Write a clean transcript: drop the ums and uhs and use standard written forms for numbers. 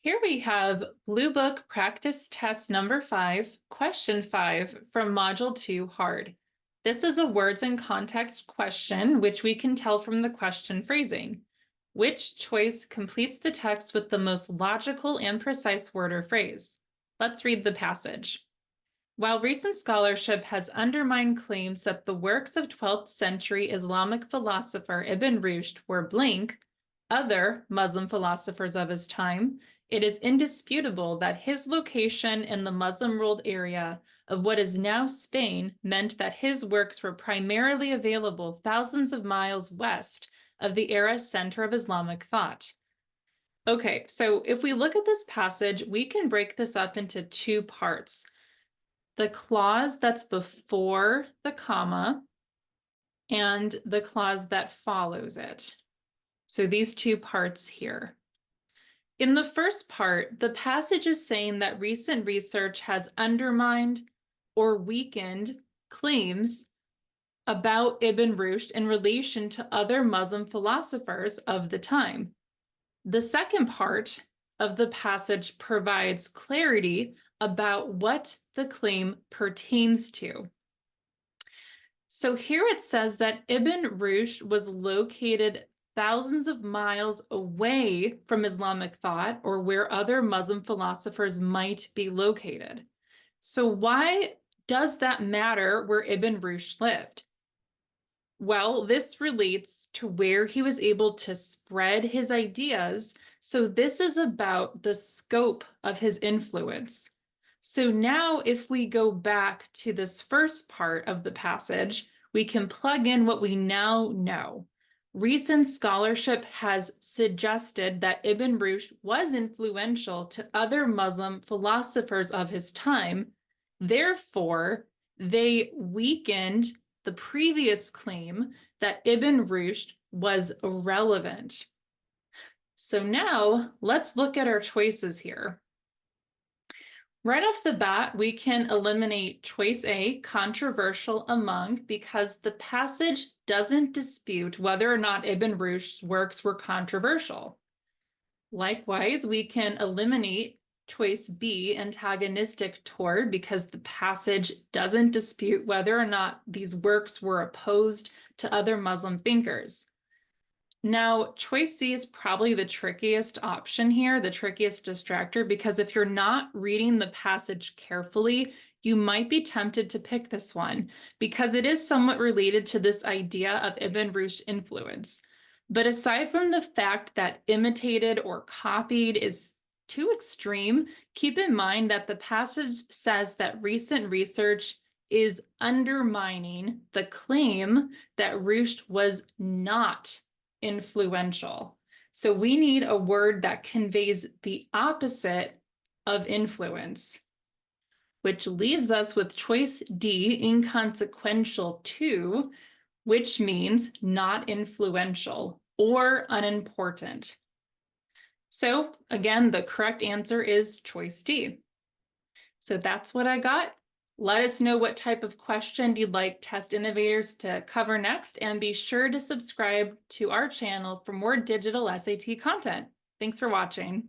Here we have Bluebook practice test number 5, question 5 from module 2 hard. This is a words and context question, which we can tell from the question phrasing. Which choice completes the text with the most logical and precise word or phrase? Let's read the passage. While recent scholarship has undermined claims that the works of 12th century Islamic philosopher Ibn Rushd were blank, other Muslim philosophers of his time, it is indisputable that his location in the Muslim-ruled area of what is now Spain meant that his works were primarily available thousands of miles west of the era's center of Islamic thought. Okay, so if we look at this passage, we can break this up into two parts. The clause that's before the comma and the clause that follows it. So these two parts here. In the first part, the passage is saying that recent research has undermined or weakened claims about Ibn Rushd in relation to other Muslim philosophers of the time. The second part of the passage provides clarity about what the claim pertains to. So here it says that Ibn Rushd was located thousands of miles away from Islamic thought or where other Muslim philosophers might be located. So why does that matter where Ibn Rushd lived? Well, this relates to where he was able to spread his ideas. So this is about the scope of his influence. So now if we go back to this first part of the passage, we can plug in what we now know. Recent scholarship has suggested that Ibn Rushd was influential to other Muslim philosophers of his time. Therefore, they weakened the previous claim that Ibn Rushd was irrelevant. So now let's look at our choices here. Right off the bat, we can eliminate choice A, controversial among, because the passage doesn't dispute whether or not Ibn Rushd's works were controversial. Likewise, we can eliminate choice B, antagonistic toward, because the passage doesn't dispute whether or not these works were opposed to other Muslim thinkers. Now, choice C is probably the trickiest option here, the trickiest distractor, because if you're not reading the passage carefully, you might be tempted to pick this one because it is somewhat related to this idea of Ibn Rushd's influence. But aside from the fact that imitated or copied is too extreme, keep in mind that the passage says that recent research is undermining the claim that Rushd was not influential. So we need a word that conveys the opposite of influence, which leaves us with choice D, inconsequential to, which means not influential or unimportant. So again, the correct answer is choice D. So that's what I got. Let us know what type of question you'd like Test Innovators to cover next, and be sure to subscribe to our channel for more digital SAT content. Thanks for watching.